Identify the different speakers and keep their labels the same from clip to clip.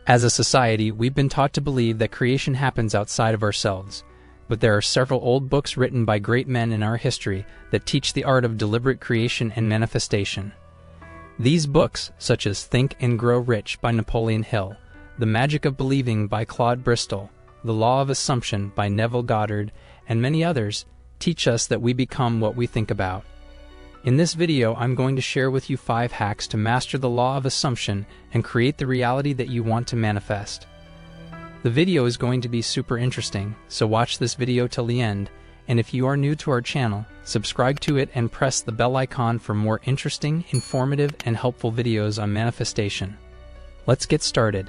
Speaker 1: As a society, we've been taught to believe that creation happens outside of ourselves, but there are several old books written by great men in our history that teach the art of deliberate creation and manifestation. These books, such as Think and Grow Rich by Napoleon Hill, The Magic of Believing by Claude Bristol, The Law of Assumption by Neville Goddard, and many others, teach us that we become what we think about. In this video, I'm going to share with you 5 hacks to master the law of assumption and create the reality that you want to manifest. The video is going to be super interesting, so watch this video till the end, and if you are new to our channel, subscribe to it and press the bell icon for more interesting, informative, and helpful videos on manifestation. Let's get started.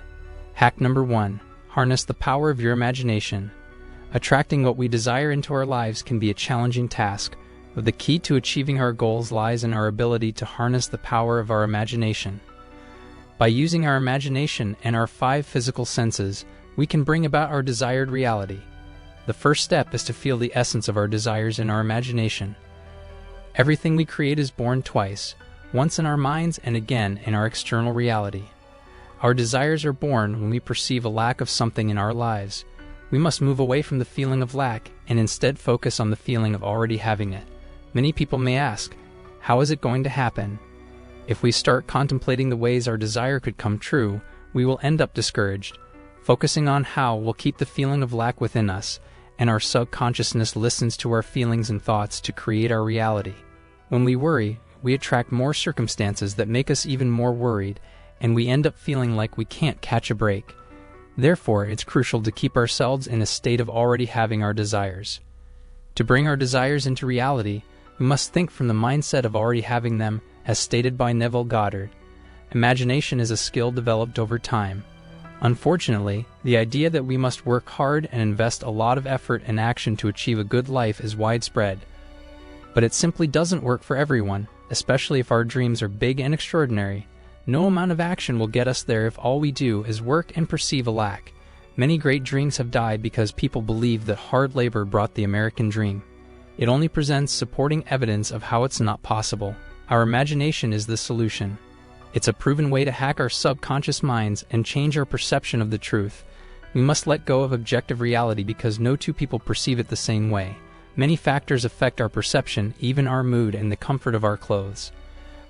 Speaker 1: Hack number 1. Harness the power of your imagination. Attracting what we desire into our lives can be a challenging task, but the key to achieving our goals lies in our ability to harness the power of our imagination. By using our imagination and our 5 physical senses, we can bring about our desired reality. The first step is to feel the essence of our desires in our imagination. Everything we create is born twice, once in our minds and again in our external reality. Our desires are born when we perceive a lack of something in our lives. We must move away from the feeling of lack and instead focus on the feeling of already having it. Many people may ask, how is it going to happen? If we start contemplating the ways our desire could come true, we will end up discouraged. Focusing on how will keep the feeling of lack within us, and our subconsciousness listens to our feelings and thoughts to create our reality. When we worry, we attract more circumstances that make us even more worried, and we end up feeling like we can't catch a break. Therefore, it's crucial to keep ourselves in a state of already having our desires. To bring our desires into reality, we must think from the mindset of already having them, as stated by Neville Goddard. Imagination is a skill developed over time. Unfortunately, the idea that we must work hard and invest a lot of effort and action to achieve a good life is widespread. But it simply doesn't work for everyone, especially if our dreams are big and extraordinary. No amount of action will get us there if all we do is work and perceive a lack. Many great dreams have died because people believe that hard labor brought the American dream. It only presents supporting evidence of how it's not possible. Our imagination is the solution. It's a proven way to hack our subconscious minds and change our perception of the truth. We must let go of objective reality because no two people perceive it the same way. Many factors affect our perception, even our mood and the comfort of our clothes.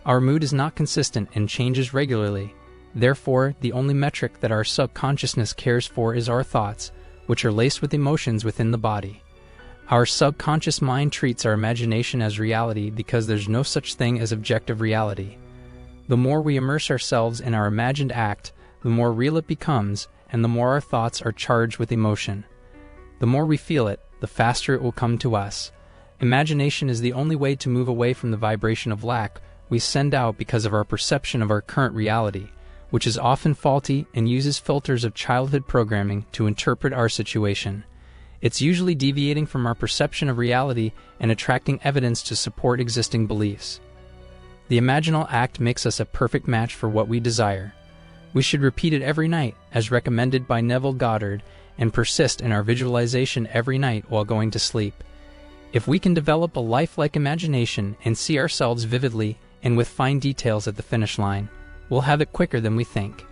Speaker 1: Our mood is not consistent and changes regularly. Therefore, the only metric that our subconsciousness cares for is our thoughts, which are laced with emotions within the body. Our subconscious mind treats our imagination as reality because there's no such thing as objective reality. The more we immerse ourselves in our imagined act, the more real it becomes, and the more our thoughts are charged with emotion. The more we feel it, the faster it will come to us. Imagination is the only way to move away from the vibration of lack we send out because of our perception of our current reality, which is often faulty and uses filters of childhood programming to interpret our situation. It's usually deviating from our perception of reality and attracting evidence to support existing beliefs. The imaginal act makes us a perfect match for what we desire. We should repeat it every night, as recommended by Neville Goddard, and persist in our visualization every night while going to sleep. If we can develop a lifelike imagination and see ourselves vividly and with fine details at the finish line, we'll have it quicker than we think.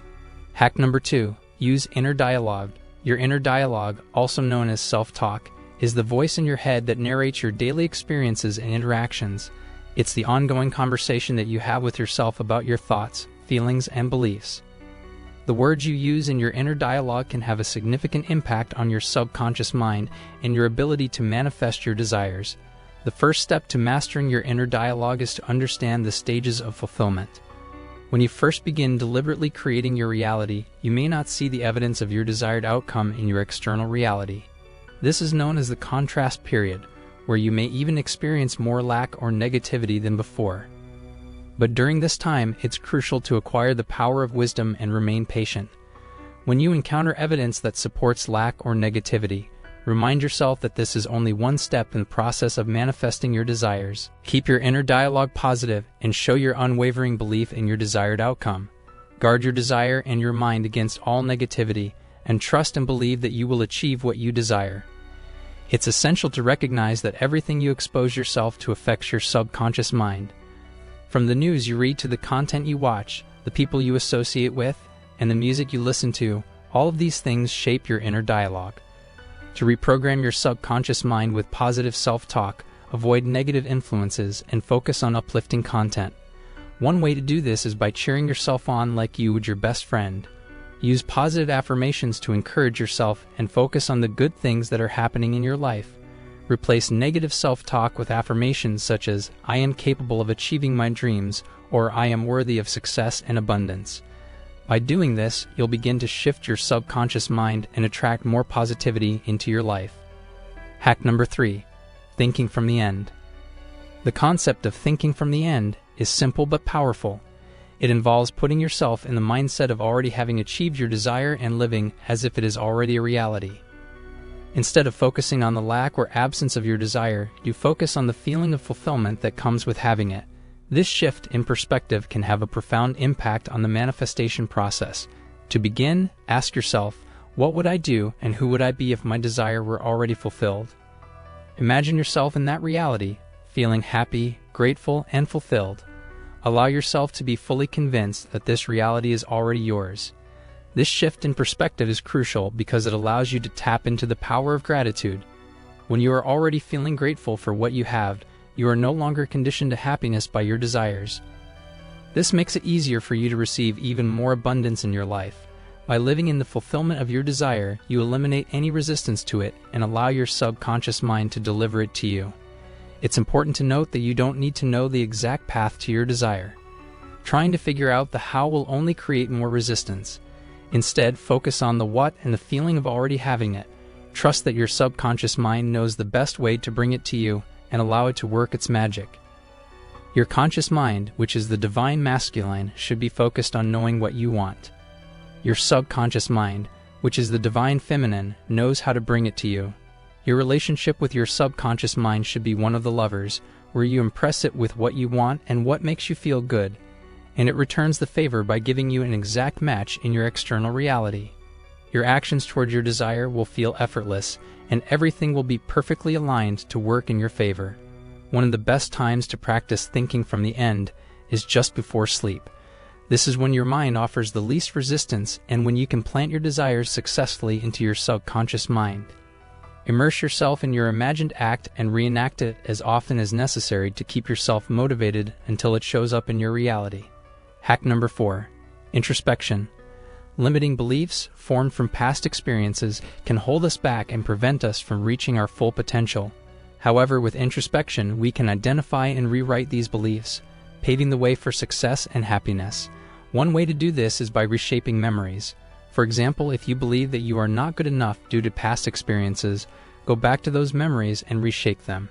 Speaker 1: Hack number 2. Use inner dialogue. Your inner dialogue, also known as self-talk, is the voice in your head that narrates your daily experiences and interactions. It's the ongoing conversation that you have with yourself about your thoughts, feelings, and beliefs. The words you use in your inner dialogue can have a significant impact on your subconscious mind and your ability to manifest your desires. The first step to mastering your inner dialogue is to understand the stages of fulfillment. When you first begin deliberately creating your reality, you may not see the evidence of your desired outcome in your external reality. This is known as the contrast period, where you may even experience more lack or negativity than before. But during this time, it's crucial to acquire the power of wisdom and remain patient. When you encounter evidence that supports lack or negativity, remind yourself that this is only one step in the process of manifesting your desires. Keep your inner dialogue positive and show your unwavering belief in your desired outcome. Guard your desire and your mind against all negativity, and trust and believe that you will achieve what you desire. It's essential to recognize that everything you expose yourself to affects your subconscious mind. From the news you read to the content you watch, the people you associate with, and the music you listen to, all of these things shape your inner dialogue. To reprogram your subconscious mind with positive self-talk, avoid negative influences, and focus on uplifting content. One way to do this is by cheering yourself on like you would your best friend. Use positive affirmations to encourage yourself and focus on the good things that are happening in your life. Replace negative self-talk with affirmations such as, "I am capable of achieving my dreams," or "I am worthy of success and abundance." By doing this, you'll begin to shift your subconscious mind and attract more positivity into your life. Hack number 3. Thinking from the end. The concept of thinking from the end is simple but powerful. It involves putting yourself in the mindset of already having achieved your desire and living as if it is already a reality. Instead of focusing on the lack or absence of your desire, you focus on the feeling of fulfillment that comes with having it. This shift in perspective can have a profound impact on the manifestation process. To begin, ask yourself, what would I do and who would I be if my desire were already fulfilled? Imagine yourself in that reality, feeling happy, grateful, and fulfilled. Allow yourself to be fully convinced that this reality is already yours. This shift in perspective is crucial because it allows you to tap into the power of gratitude. When you are already feeling grateful for what you have, you are no longer conditioned to happiness by your desires. This makes it easier for you to receive even more abundance in your life. By living in the fulfillment of your desire, you eliminate any resistance to it and allow your subconscious mind to deliver it to you. It's important to note that you don't need to know the exact path to your desire. Trying to figure out the how will only create more resistance. Instead, focus on the what and the feeling of already having it. Trust that your subconscious mind knows the best way to bring it to you and allow it to work its magic. Your conscious mind, which is the divine masculine, should be focused on knowing what you want. Your subconscious mind, which is the divine feminine, knows how to bring it to you. Your relationship with your subconscious mind should be one of the lovers, where you impress it with what you want and what makes you feel good, and it returns the favor by giving you an exact match in your external reality. Your actions toward your desire will feel effortless, and everything will be perfectly aligned to work in your favor. One of the best times to practice thinking from the end is just before sleep. This is when your mind offers the least resistance and when you can plant your desires successfully into your subconscious mind. Immerse yourself in your imagined act and reenact it as often as necessary to keep yourself motivated until it shows up in your reality. Hack number 4. Introspection. Limiting beliefs formed from past experiences can hold us back and prevent us from reaching our full potential. However, with introspection, we can identify and rewrite these beliefs, paving the way for success and happiness. One way to do this is by reshaping memories. For example, if you believe that you are not good enough due to past experiences, go back to those memories and reshape them.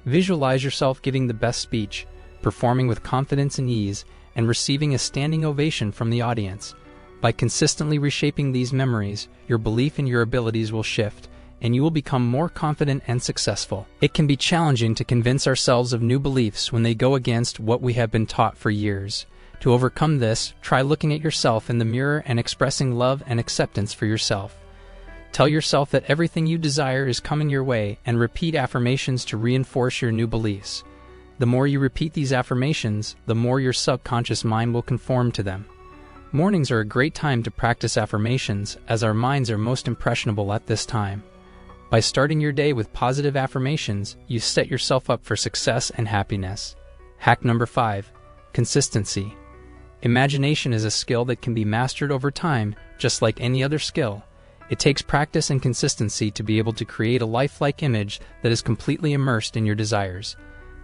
Speaker 1: Visualize yourself giving the best speech, performing with confidence and ease, and receiving a standing ovation from the audience. By consistently reshaping these memories, your belief in your abilities will shift, and you will become more confident and successful. It can be challenging to convince ourselves of new beliefs when they go against what we have been taught for years. To overcome this, try looking at yourself in the mirror and expressing love and acceptance for yourself. Tell yourself that everything you desire is coming your way and repeat affirmations to reinforce your new beliefs. The more you repeat these affirmations, the more your subconscious mind will conform to them. Mornings are a great time to practice affirmations as our minds are most impressionable at this time. By starting your day with positive affirmations, you set yourself up for success and happiness. Hack number 5. Consistency. Imagination is a skill that can be mastered over time, just like any other skill. It takes practice and consistency to be able to create a lifelike image that is completely immersed in your desires.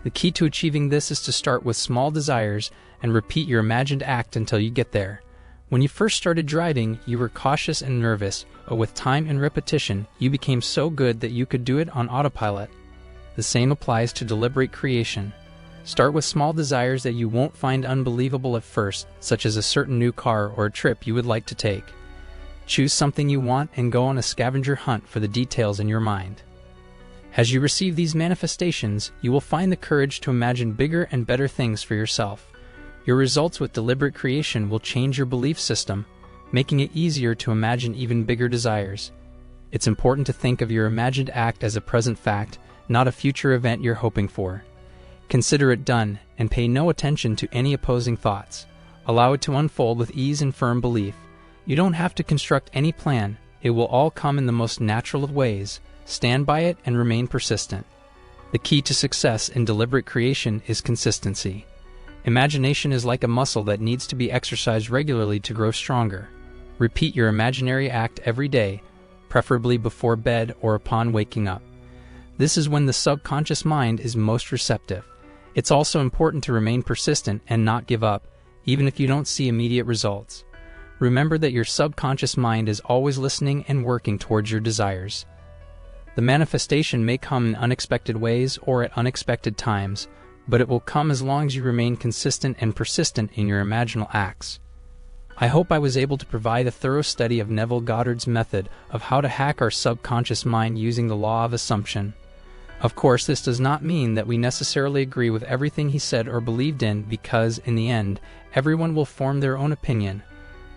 Speaker 1: The key to achieving this is to start with small desires and repeat your imagined act until you get there. When you first started driving, you were cautious and nervous, but with time and repetition, you became so good that you could do it on autopilot. The same applies to deliberate creation. Start with small desires that you won't find unbelievable at first, such as a certain new car or a trip you would like to take. Choose something you want and go on a scavenger hunt for the details in your mind. As you receive these manifestations, you will find the courage to imagine bigger and better things for yourself. Your results with deliberate creation will change your belief system, making it easier to imagine even bigger desires. It's important to think of your imagined act as a present fact, not a future event you're hoping for. Consider it done, and pay no attention to any opposing thoughts. Allow it to unfold with ease and firm belief. You don't have to construct any plan. It will all come in the most natural of ways. Stand by it and remain persistent. The key to success in deliberate creation is consistency. Imagination is like a muscle that needs to be exercised regularly to grow stronger. Repeat your imaginary act every day, preferably before bed or upon waking up. This is when the subconscious mind is most receptive. It's also important to remain persistent and not give up, even if you don't see immediate results. Remember that your subconscious mind is always listening and working towards your desires. The manifestation may come in unexpected ways or at unexpected times, but it will come as long as you remain consistent and persistent in your imaginal acts. I hope I was able to provide a thorough study of Neville Goddard's method of how to hack our subconscious mind using the law of assumption. Of course, this does not mean that we necessarily agree with everything he said or believed in, because, in the end, everyone will form their own opinion,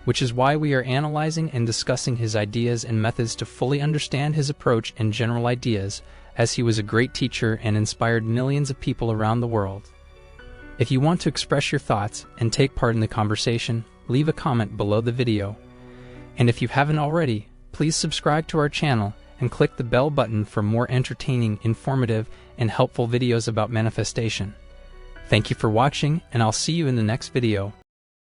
Speaker 1: which is why we are analyzing and discussing his ideas and methods to fully understand his approach and general ideas, as he was a great teacher and inspired millions of people around the world. If you want to express your thoughts and take part in the conversation, leave a comment below the video. And if you haven't already, please subscribe to our channel and click the bell button for more entertaining, informative, and helpful videos about manifestation. Thank you for watching, and I'll see you in the next video.